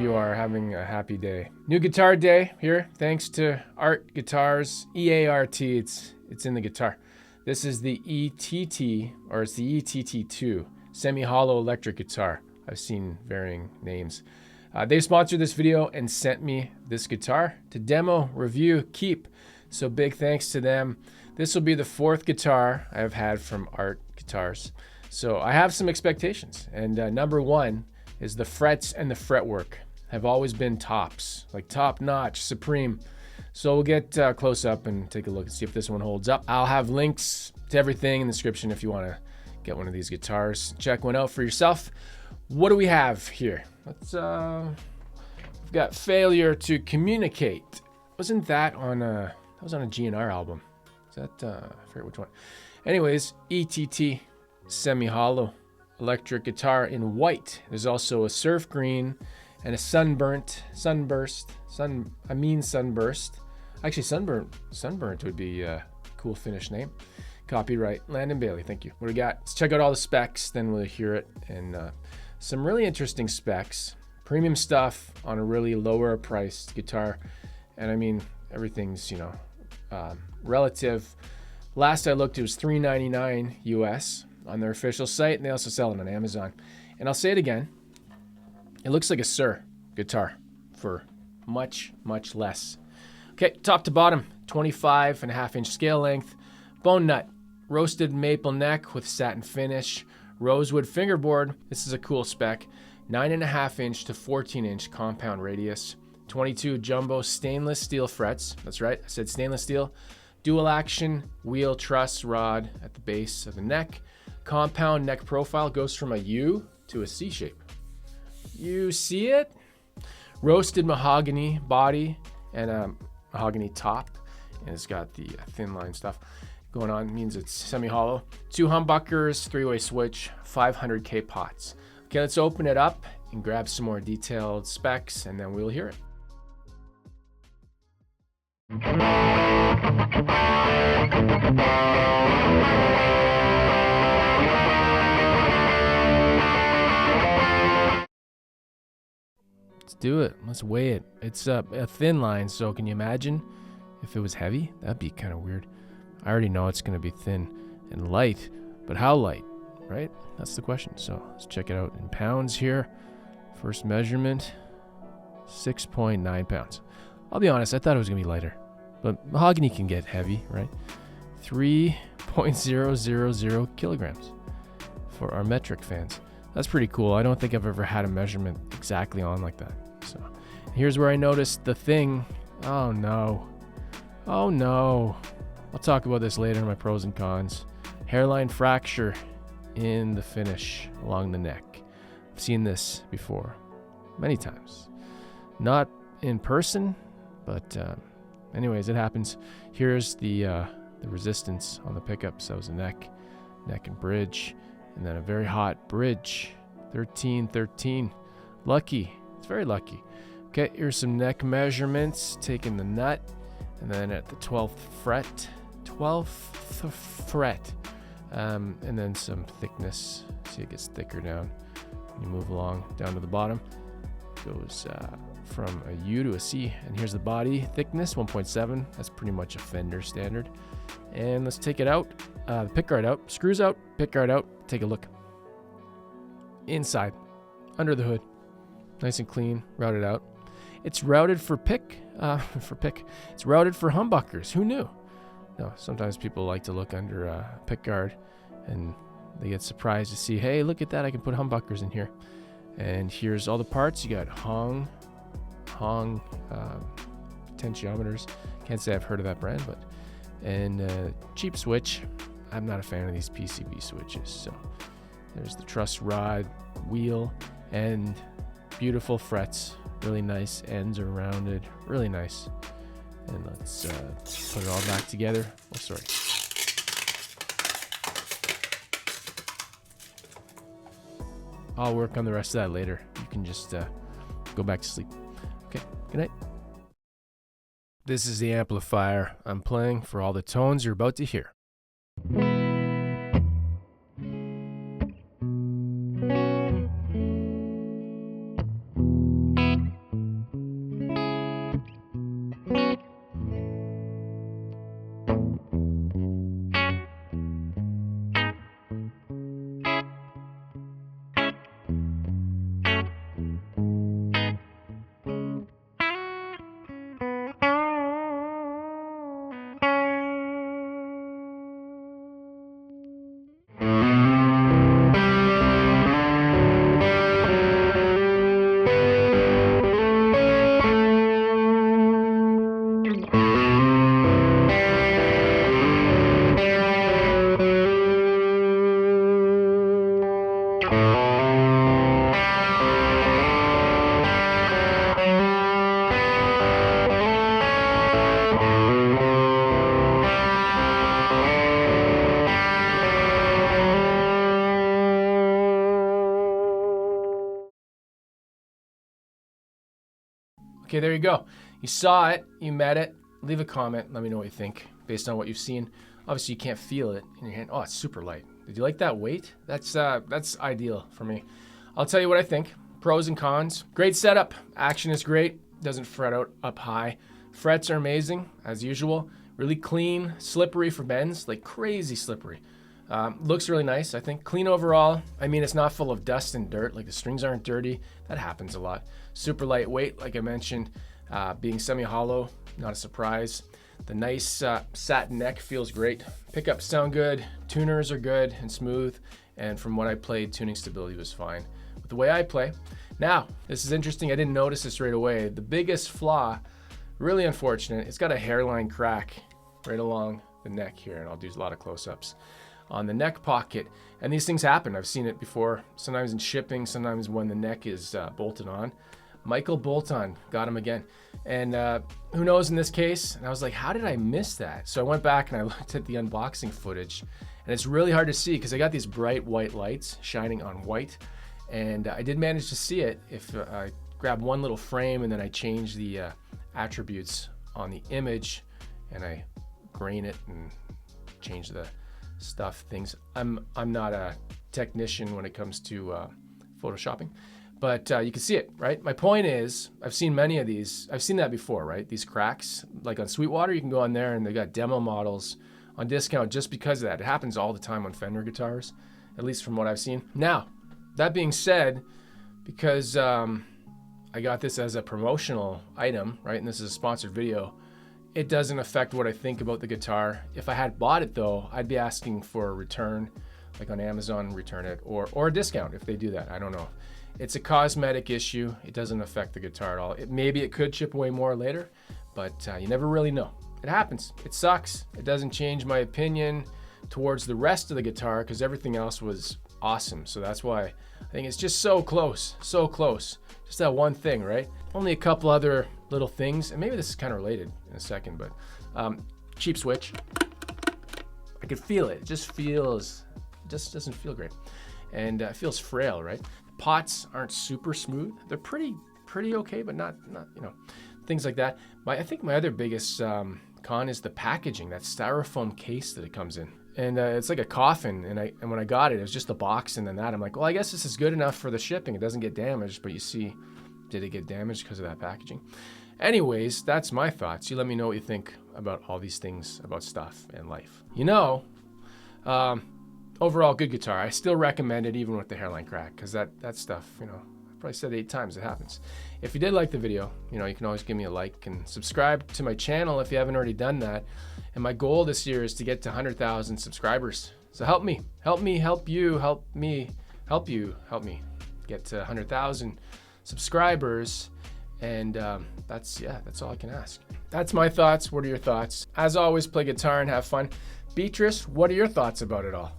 you are having a happy day. New guitar day here, thanks to EART Guitars, EART, it's in the guitar. This is the ETT, or it's the ETT2, semi-hollow electric guitar. I've seen varying names. They sponsored this video and sent me this guitar to demo, review, keep. So big thanks to them. This will be the 4th guitar I've had from EART Guitars. So I have some expectations, and number one is the frets and the fretwork have always been tops, like top notch, supreme. So we'll get close up and take a look and see if this one holds up. I'll have links to everything in the description if you want to get one of these guitars. Check one out for yourself. What do we have here? Let's we've got Failure to Communicate. Wasn't that on that was on a GNR album? Is that I forget which one. Anyways, ETT semi-hollow electric guitar in white. There's also a surf green and a sunburst. Actually, sunburnt would be a cool Finnish name. Copyright Landon Bailey. Thank you. What do we got? Let's check out all the specs, then we'll hear it. And some really interesting specs. Premium stuff on a really lower priced guitar. And I mean, everything's, you know, relative. Last I looked, it was $399 US on their official site, and they also sell it on Amazon. And I'll say it again, it looks like a Sir guitar for much, much less. Okay, top to bottom, 25.5-inch scale length, bone nut, roasted maple neck with satin finish, rosewood fingerboard. This is a cool spec. 9.5-inch to 14-inch compound radius, 22 jumbo stainless steel frets. That's right, I said stainless steel. Dual action wheel truss rod at the base of the neck. Compound neck profile goes from a U to a C shape. You see it? Roasted mahogany body and a mahogany top. And it's got the thin line stuff going on. It means it's semi-hollow. 2 humbuckers, 3-way switch, 500K pots. Okay, let's open it up and grab some more detailed specs, and then we'll hear it. Let's do it. Let's weigh it. It's a thin line, so can you imagine if it was heavy? That'd be kind of weird. I already know it's going to be thin and light, but how light, right? That's the question. So let's check it out in pounds here. First measurement, 6.9 pounds. I'll be honest, I thought it was going to be lighter, but mahogany can get heavy, right? 3.000 kilograms for our metric fans. That's pretty cool. I don't think I've ever had a measurement exactly on like that. So here's where I noticed the thing. Oh no. Oh no. I'll talk about this later in my pros and cons. Hairline fracture in the finish along the neck. I've seen this before many times. Not in person, but anyways, it happens. Here's the resistance on the pickups. That was the neck and bridge. And then a very hot bridge, 1313. Lucky, it's very lucky. Okay, here's some neck measurements, taking the nut, and then at the 12th fret, and then some thickness. See, it gets thicker down. You move along down to the bottom. Goes from a U to a C, and here's the body thickness, 1.7. That's pretty much a Fender standard. And let's take it out, the pickguard out, screws out, pickguard out. Take a look. Inside, under the hood, nice and clean, routed out. It's routed for pick. It's routed for humbuckers. Who knew? No, sometimes people like to look under a pickguard, and they get surprised to see, hey, look at that, I can put humbuckers in here. And here's all the parts. You got Hong potentiometers. Can't say I've heard of that brand, but and cheap switch. I'm not a fan of these PCB switches. So there's the truss rod wheel and beautiful frets. Really nice. Ends are rounded. Really nice. And let's put it all back together. Oh, sorry. I'll work on the rest of that later. You can just go back to sleep. Okay, good night. This is the amplifier I'm playing for all the tones you're about to hear. Okay, there you go. You saw it, you met it. Leave a comment, let me know what you think based on what you've seen. Obviously you can't feel it in your hand. Oh, it's super light. Did you like that weight? That's ideal for me. I'll tell you what I think. Pros and cons. Great setup. Action is great. Doesn't fret out up high. Frets are amazing, as usual. Really clean, slippery for bends, like crazy slippery. Looks really nice, I think. Clean overall. I mean, it's not full of dust and dirt, like the strings aren't dirty. That happens a lot. Super lightweight, like I mentioned. Being semi-hollow, not a surprise. The nice satin neck feels great. Pickups sound good. Tuners are good and smooth. And from what I played, tuning stability was fine. But the way I play. Now, this is interesting. I didn't notice this right away. The biggest flaw, really unfortunate, it's got a hairline crack right along the neck here. And I'll do a lot of close-ups on the neck pocket. And these things happen. I've seen it before. Sometimes in shipping, sometimes when the neck is bolted on. Michael Bolton got him again. And who knows in this case? And I was like, how did I miss that? So I went back and I looked at the unboxing footage. And it's really hard to see because I got these bright white lights shining on white. And I did manage to see it if I grab one little frame and then I change the attributes on the image and I grain it and change the stuff, things. I'm not a technician when it comes to photoshopping. But you can see it, right? My point is, I've seen many of these. I've seen that before, right? These cracks, like on Sweetwater, you can go on there and they got demo models on discount just because of that. It happens all the time on Fender guitars, at least from what I've seen. Now, that being said, because I got this as a promotional item, right? And this is a sponsored video, it doesn't affect what I think about the guitar. If I had bought it though, I'd be asking for a return, like on Amazon, return it, or a discount if they do that. I don't know. It's a cosmetic issue. It doesn't affect the guitar at all. Maybe it could chip away more later, but you never really know. It happens. It sucks. It doesn't change my opinion towards the rest of the guitar because everything else was awesome. So that's why I think it's just so close, so close. Just that one thing, right? Only a couple other little things, and maybe this is kind of related in a second, but cheap switch. I could feel it. It just doesn't feel great. And it feels frail, right? Pots aren't super smooth. They're pretty okay, but not things like that. I think my other biggest con is the packaging, that styrofoam case that it comes in. And it's like a coffin, and when I got it, it was just the box and then that. I'm like, well, I guess this is good enough for the shipping. It doesn't get damaged, but you see, did it get damaged because of that packaging? Anyways, that's my thoughts. You let me know what you think about all these things about stuff and life. Overall, good guitar. I still recommend it even with the hairline crack because that stuff, I've probably said 8 times it happens. If you did like the video, you can always give me a like and subscribe to my channel if you haven't already done that. And my goal this year is to get to 100,000 subscribers. So help me get to 100,000 subscribers. And that's all I can ask. That's my thoughts. What are your thoughts? As always, play guitar and have fun. Beatrice, what are your thoughts about it all?